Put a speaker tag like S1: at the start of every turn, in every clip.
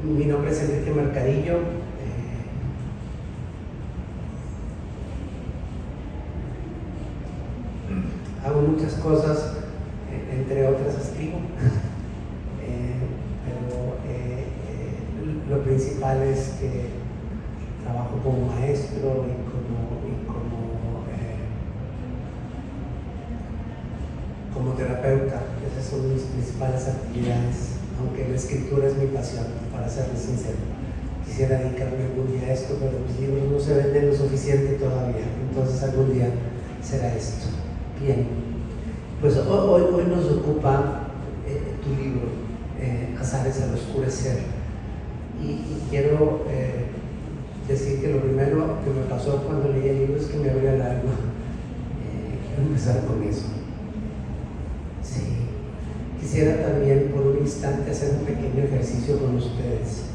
S1: Mi nombre es Enrique Mercadillo. Hago muchas cosas, entre otras escribo, pero lo principal es que trabajo como maestro y como terapeuta. Esas son mis principales actividades, aunque la escritura es mi pasión, para serles sincero. Quisiera dedicarme algún día a esto, pero mis libros no se venden lo suficiente todavía, entonces algún día será esto. Bien, pues hoy nos ocupa tu libro, Azares al Oscurecer, y quiero decir que lo primero que me pasó cuando leí el libro es que me abrió el alma. Quiero empezar con eso. Sí. Quisiera también por un instante hacer un pequeño ejercicio con ustedes.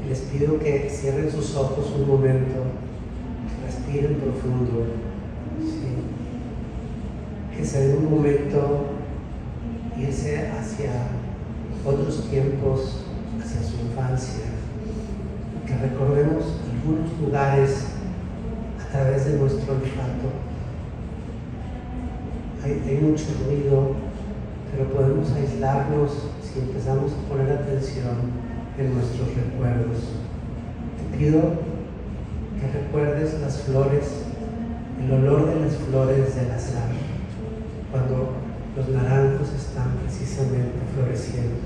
S1: Les pido que cierren sus ojos un momento, respiren profundo, ¿sí? Que se den un momento irse hacia otros tiempos, hacia su infancia, que recordemos algunos lugares a través de nuestro olfato. Hay mucho ruido, pero podemos aislarnos si empezamos a poner atención en nuestros recuerdos. Te pido que recuerdes las flores, el olor de las flores del azar, cuando los naranjos están precisamente floreciendo.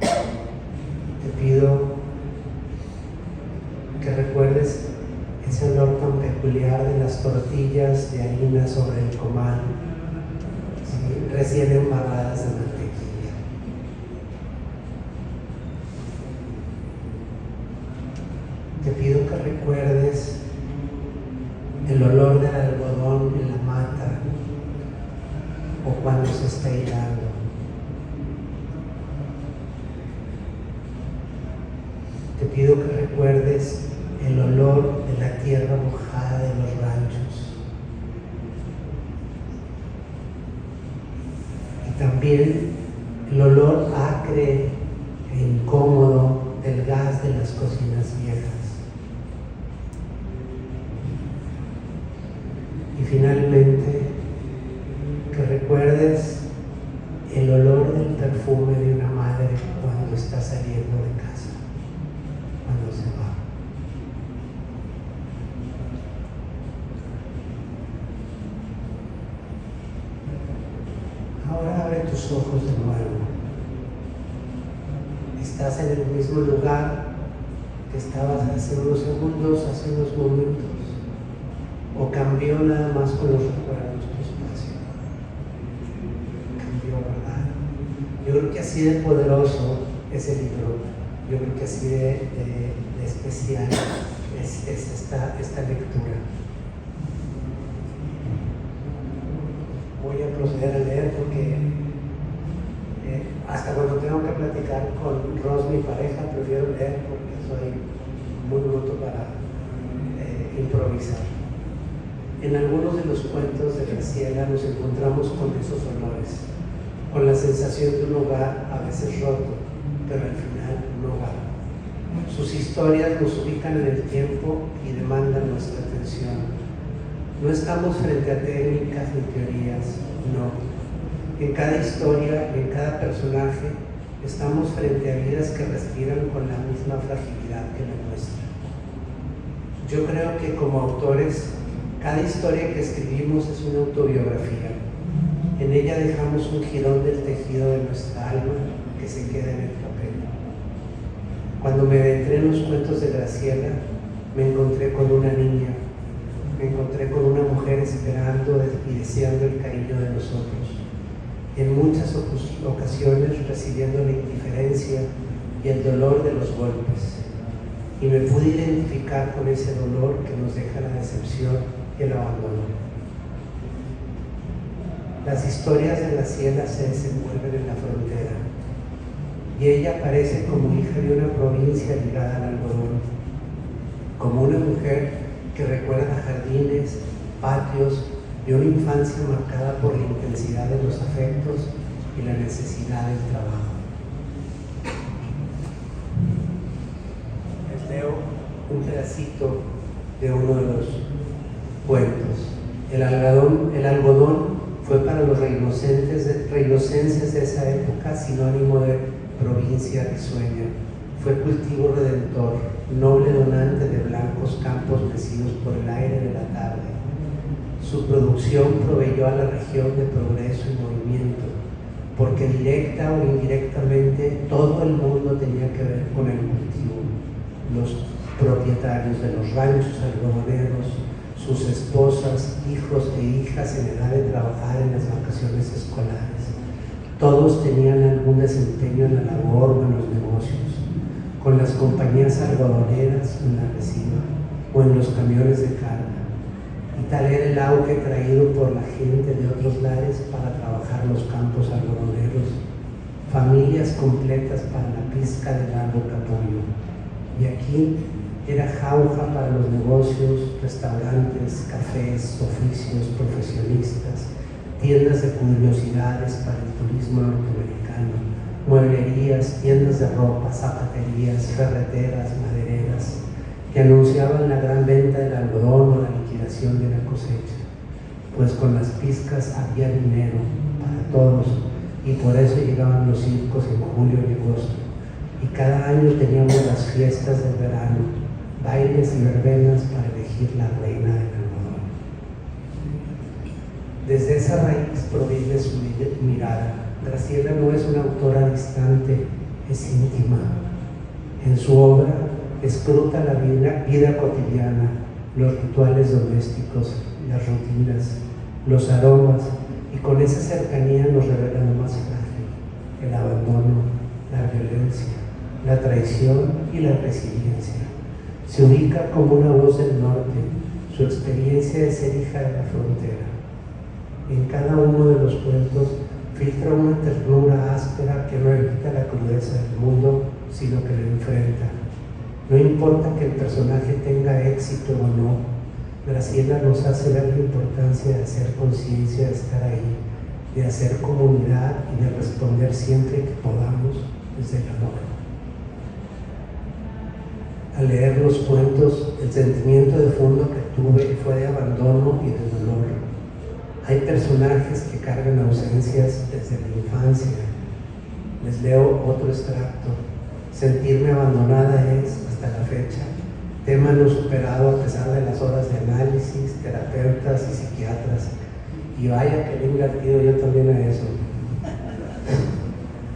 S1: Te pido que recuerdes ese olor tan peculiar de las tortillas de harina sobre el comal, ¿sí? Recién embarradas de mantequilla. Te pido que recuerdes el olor del algodón en la mata o cuando se está hilando. Te pido que recuerdes el olor de la tierra mojada de los ranchos. Y también el olor acre e incómodo del gas de las cocinas viejas. Y finalmente, que recuerdes el olor del perfume de una madre cuando está saliendo de casa, cuando se va. Ahora abre tus ojos de nuevo. Estás en el mismo lugar que estabas hace unos segundos, hace unos momentos. ¿O cambió nada más con los recuerdos tu espacio? Cambió, ¿verdad? Yo creo que así de poderoso es el libro. Yo creo que así de especial es esta lectura. Voy a proceder a leer porque hasta cuando tengo que platicar con Ros, mi pareja, prefiero leer porque soy muy bruto para improvisar. En algunos de los cuentos de Graciela nos encontramos con esos olores, con la sensación de un hogar a veces roto, pero al final un hogar. Sus historias nos ubican en el tiempo y demandan nuestra atención. No estamos frente a técnicas ni teorías, no. En cada historia y en cada personaje estamos frente a vidas que respiran con la misma fragilidad que la nuestra. Yo creo que como autores, cada historia que escribimos es una autobiografía. En ella dejamos un jirón del tejido de nuestra alma que se queda en el papel. Cuando me adentré en los cuentos de Graciela, me encontré con una niña, me encontré con una mujer esperando y deseando el cariño de nosotros. En muchas ocasiones recibiendo la indiferencia y el dolor de los golpes. Y me pude identificar con ese dolor que nos deja la decepción y el abandono. Las historias de Graciela se desenvuelven en la frontera y ella aparece como hija de una provincia ligada al algodón, como una mujer que recuerda jardines, patios y una infancia marcada por la intensidad de los afectos y la necesidad del trabajo. un pedacito de uno de los cuentos. El algodón fue para los reinocenses de esa época sinónimo de provincia risueña. Fue cultivo redentor, noble donante de blancos campos mecidos por el aire de la tarde. Su producción proveyó a la región de progreso y movimiento, porque directa o indirectamente todo el mundo tenía que ver con el cultivo. Los propietarios de los ranchos algodoneros, sus esposas, hijos e hijas en edad de trabajar en las vacaciones escolares. Todos tenían algún desempeño en la labor o en los negocios, con las compañías algodoneras en la resiva o en los camiones de carga. Y tal era el auge traído por la gente de otros lares para trabajar los campos algodoneros, familias completas para la pizca de largo capullo. Y aquí era jauja para los negocios, restaurantes, cafés, oficios, profesionistas, tiendas de curiosidades para el turismo norteamericano, mueblerías, tiendas de ropa, zapaterías, ferreteras, madereras, que anunciaban la gran venta del algodón o la liquidación de la cosecha, pues con las pizcas había dinero para todos y por eso llegaban los circos en julio y agosto. Y cada año teníamos las fiestas del verano, bailes y verbenas para elegir la reina del algodón. Desde esa raíz proviene su mirada. Graciela no es una autora distante, es íntima. En su obra escruta la vida cotidiana, los rituales domésticos, las rutinas, los aromas, y con esa cercanía nos revela lo más frágil: el abandono, la violencia, la traición y la resiliencia. Se ubica como una voz del norte, su experiencia de ser hija de la frontera. En cada uno de los cuentos filtra una ternura áspera que no evita la crudeza del mundo, sino que lo enfrenta. No importa que el personaje tenga éxito o no, Graciela nos hace ver la importancia de hacer conciencia, de estar ahí, de hacer comunidad y de responder siempre que podamos desde el amor. Al leer los cuentos, el sentimiento de fondo que tuve fue de abandono y de dolor. Hay personajes que cargan ausencias desde la infancia. Les leo otro extracto. Sentirme abandonada es, hasta la fecha, tema no superado a pesar de las horas de análisis, terapeutas y psiquiatras. Y vaya que le he invertido yo también a eso.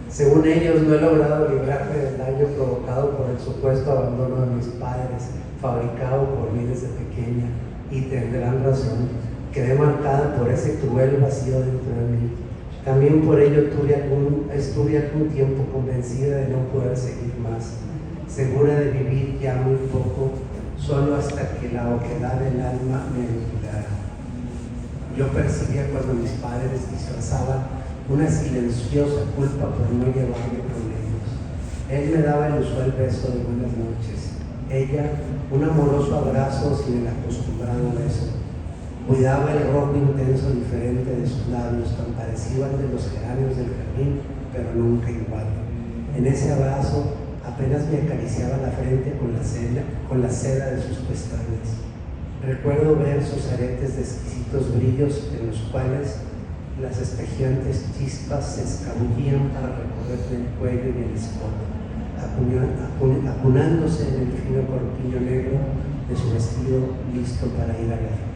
S1: Según ellos, no he logrado librarme del daño provocado por el supuesto abandono de mis padres, fabricado por mí desde pequeña, y tendrán razón. Quedé marcada por ese cruel vacío dentro de mí. También por ello estuve algún tiempo convencida de no poder seguir más, segura de vivir ya muy poco, solo hasta que la oquedad del alma me aniquilara. Yo percibía cuando mis padres disfrazaban una silenciosa culpa por no llevarme con ellos. Él me daba el usual beso de buenas noches, ella un amoroso abrazo sin el acostumbrado beso. Cuidaba el rojo intenso diferente de sus labios, tan parecido al de los geranios del jardín, pero nunca igual. En ese abrazo apenas me acariciaba la frente con la seda de sus pestañas. Recuerdo ver sus aretes de exquisitos brillos en los cuales las espejeantes chispas se escabullían para recorrerle el cuello y el escote, acunándose en el fino corpiño negro de su vestido listo para ir a la fiesta.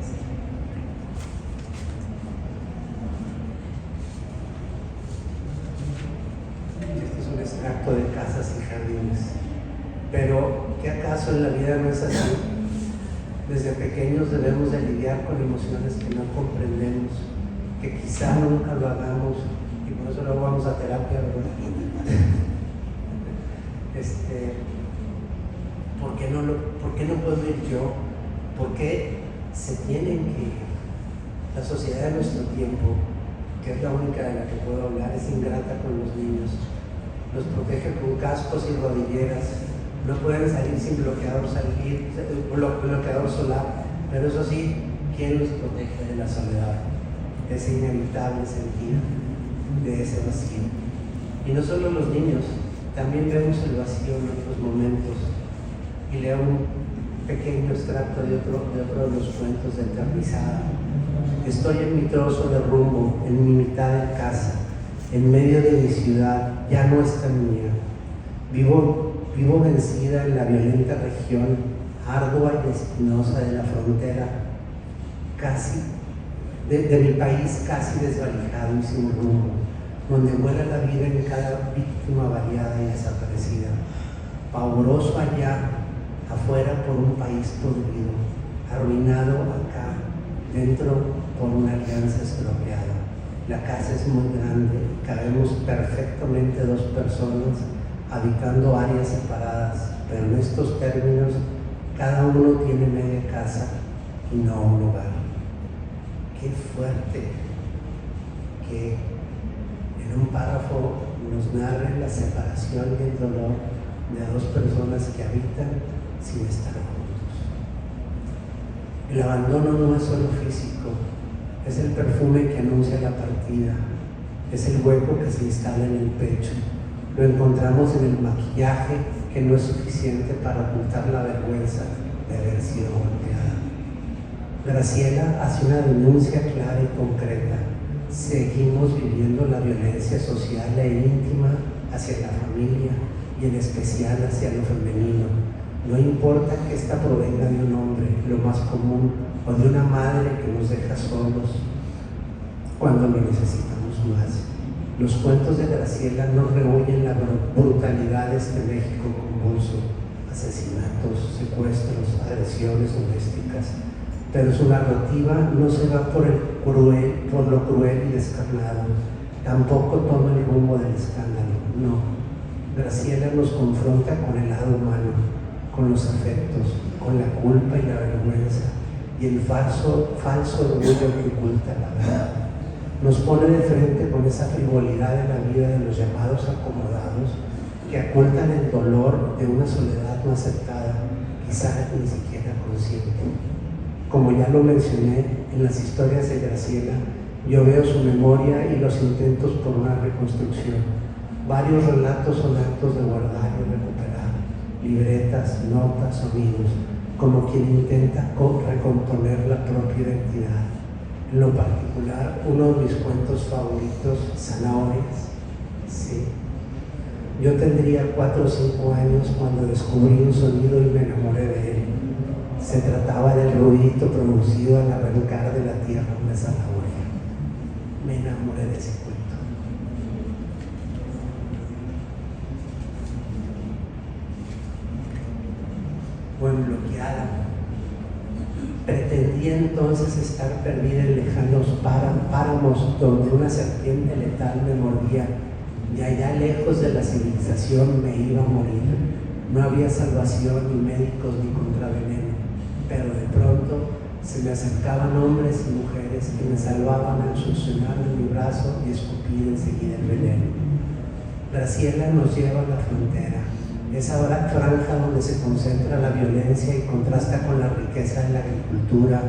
S1: Este es un extracto de Casas y Jardines. Pero, ¿qué acaso en la vida no es así? Desde pequeños debemos de lidiar con emociones que no comprendemos, que quizá nunca lo hagamos, y por eso luego vamos a terapia, ¿verdad? ¿Por qué no puedo ir yo? ¿Por qué se tienen que... La sociedad de nuestro tiempo, que es la única de la que puedo hablar, es ingrata con los niños. Los protege con cascos y rodilleras. No pueden salir sin bloqueador solar, pero eso sí, ¿quién los protege de la soledad? Ese inevitable sentir de ese vacío. Y no solo los niños, también vemos el vacío en otros momentos. Y leo pequeño extracto de otro de los cuentos de Encarnizada. Estoy en mi trozo de rumbo, en mi mitad de casa, en medio de mi ciudad, ya no es tan mía. Vivo vencida en la violenta región, ardua y espinosa de la frontera, casi, de mi país casi desvalijado y sin rumbo, donde vuela la vida en cada víctima variada y desaparecida. Pavoroso allá, afuera por un país podrido, arruinado acá, dentro por una alianza estropeada. La casa es muy grande, cabemos perfectamente 2 personas, habitando áreas separadas, pero en estos términos cada uno tiene media casa y no un hogar. Qué fuerte que en un párrafo nos narre la separación y el dolor de 2 personas que habitan sin estar juntos. El abandono no es solo físico, es el perfume que anuncia la partida, es el hueco que se instala en el pecho. Lo encontramos en el maquillaje que no es suficiente para ocultar la vergüenza de haber sido golpeada. Graciela hace una denuncia clara y concreta. Seguimos viviendo la violencia social e íntima hacia la familia y en especial hacia lo femenino. No importa que esta provenga de un hombre, lo más común, o de una madre que nos deja solos cuando lo necesitamos más. Los cuentos de Graciela no rehuyen la brutalidad de este México convulso, asesinatos, secuestros, agresiones domésticas, pero su narrativa no se va por lo cruel y descarnado, tampoco toma el rumbo del escándalo, no. Graciela nos confronta con el lado humano, con los afectos, con la culpa y la vergüenza, y el falso orgullo que oculta la verdad. Nos pone de frente con esa frivolidad de la vida de los llamados acomodados que ocultan el dolor de una soledad no aceptada, quizá ni siquiera consciente. Como ya lo mencioné en las historias de Graciela, yo veo su memoria y los intentos por una reconstrucción. Varios relatos son actos de guardar y recuperar, libretas, notas, sonidos, como quien intenta recomponer la propia identidad. En lo particular, uno de mis cuentos favoritos, Zanahorias, sí. Yo tendría 4 o 5 años cuando descubrí un sonido y me enamoré de él. Se trataba del ruidito producido al arrancar de la tierra una zanahoria. Me enamoré de ese cuento. Fue bloqueada. Pretendía entonces estar perdida en lejanos páramos donde una serpiente letal me mordía, y allá lejos de la civilización me iba a morir. No había salvación, ni médicos, ni contraveneno, pero de pronto se me acercaban hombres y mujeres que me salvaban al succionar de mi brazo y escupir enseguida el veneno. Graciela nos lleva a la frontera, esa franja donde se concentra la violencia y contrasta con la riqueza de la agricultura,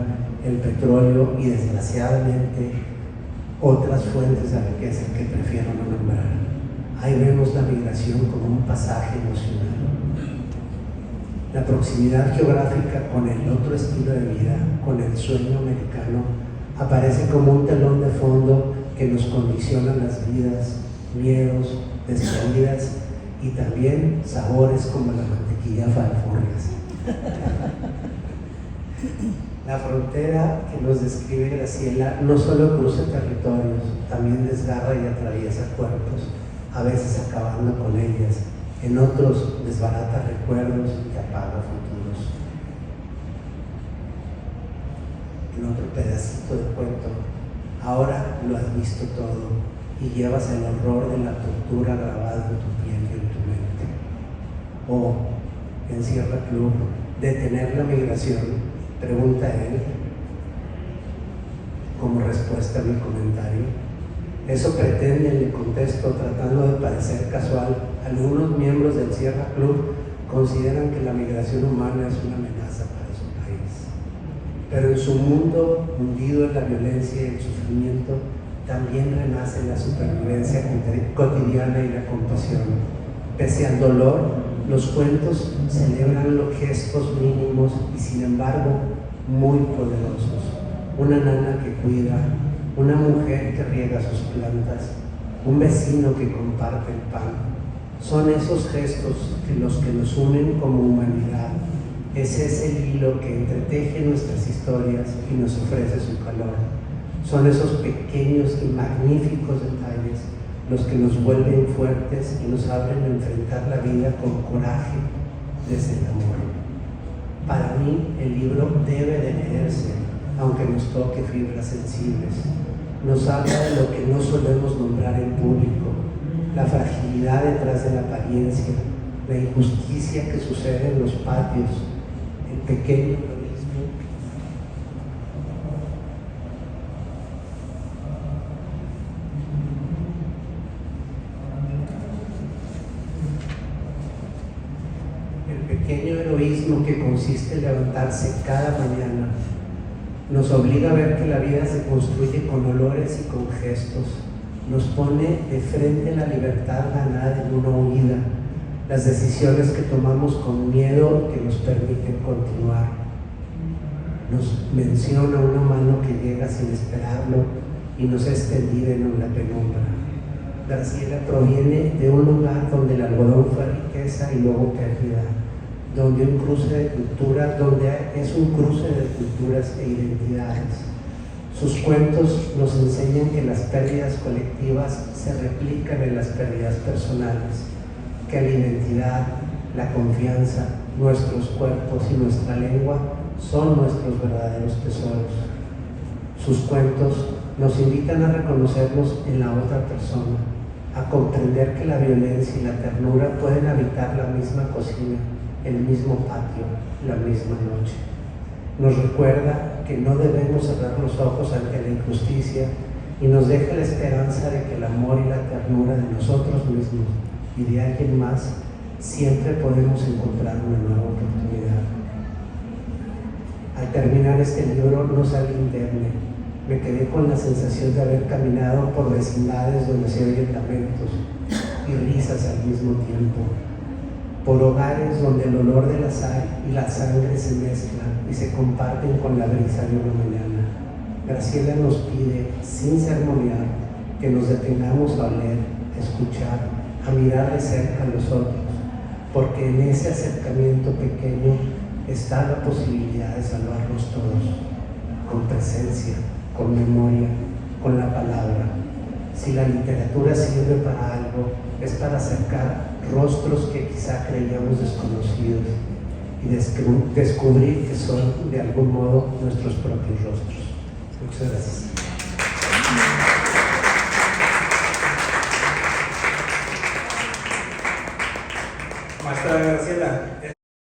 S1: el petróleo y desgraciadamente otras fuentes de riqueza que prefiero no nombrar. Ahí vemos la migración como un pasaje emocional. La proximidad geográfica con el otro estilo de vida, con el sueño americano, aparece como un telón de fondo que nos condiciona las vidas, miedos, despedidas y también sabores como la mantequilla Falfurrias. La frontera que nos describe Graciela no solo cruza territorios, también desgarra y atraviesa cuerpos, a veces acabando con ellas, en otros desbarata recuerdos y apaga futuros. En otro pedacito de cuento, ahora lo has visto todo y llevas el horror de la tortura grabado en tu piel y en tu mente. O, en Sierra Club, detener la migración, pregunta él, como respuesta a mi comentario. Eso pretende, le contesto, tratando de parecer casual. Algunos miembros del Sierra Club consideran que la migración humana es una amenaza para su país. Pero en su mundo, hundido en la violencia y el sufrimiento, también renace la supervivencia cotidiana y la compasión. Pese al dolor, Los cuentos celebran los gestos mínimos y sin embargo muy poderosos. Una nana que cuida, una mujer que riega sus plantas, un vecino que comparte el pan. Son esos gestos los que nos unen como humanidad. Ese es el hilo que entreteje nuestras historias y nos ofrece su calor. Son esos pequeños y magníficos detalles los que nos vuelven fuertes y nos abren a enfrentar la vida con coraje desde el amor. Para mí, el libro debe de leerse, aunque nos toque fibras sensibles. Nos habla de lo que no solemos nombrar en público, la fragilidad detrás de la apariencia, la injusticia que sucede en los patios, el pequeño egoísmo. El pequeño heroísmo que consiste en levantarse cada mañana nos obliga a ver que la vida se construye con olores y con gestos. Nos pone de frente la libertad ganada en una huida, las decisiones que tomamos con miedo que nos permiten continuar. Nos menciona una mano que llega sin esperarlo y nos es tendida en una penumbra. Graciela proviene de un lugar donde el algodón fue riqueza y luego pérdida, donde es un cruce de culturas e identidades. Sus cuentos nos enseñan que las pérdidas colectivas se replican en las pérdidas personales, que la identidad, la confianza, nuestros cuerpos y nuestra lengua son nuestros verdaderos tesoros. Sus cuentos nos invitan a reconocernos en la otra persona, a comprender que la violencia y la ternura pueden habitar la misma cocina, el mismo patio, la misma noche. Nos recuerda que no debemos cerrar los ojos ante la injusticia y nos deja la esperanza de que el amor y la ternura de nosotros mismos y de alguien más siempre podemos encontrar una nueva oportunidad. Al terminar este libro no salí indemne. Me quedé con la sensación de haber caminado por vecindades donde se oyen lamentos y risas al mismo tiempo, por hogares donde el olor de la sal y la sangre se mezclan y se comparten con la brisa de una mañana. Graciela nos pide, sin sermonear, que nos detengamos a oler, a escuchar, a mirar de cerca a los otros, porque en ese acercamiento pequeño está la posibilidad de salvarnos todos, con presencia, con memoria, con la palabra. Si la literatura sirve para algo, es para acercar rostros que quizá creíamos desconocidos y descubrir que son de algún modo nuestros propios rostros. Muchas gracias.
S2: Maestra Graciela.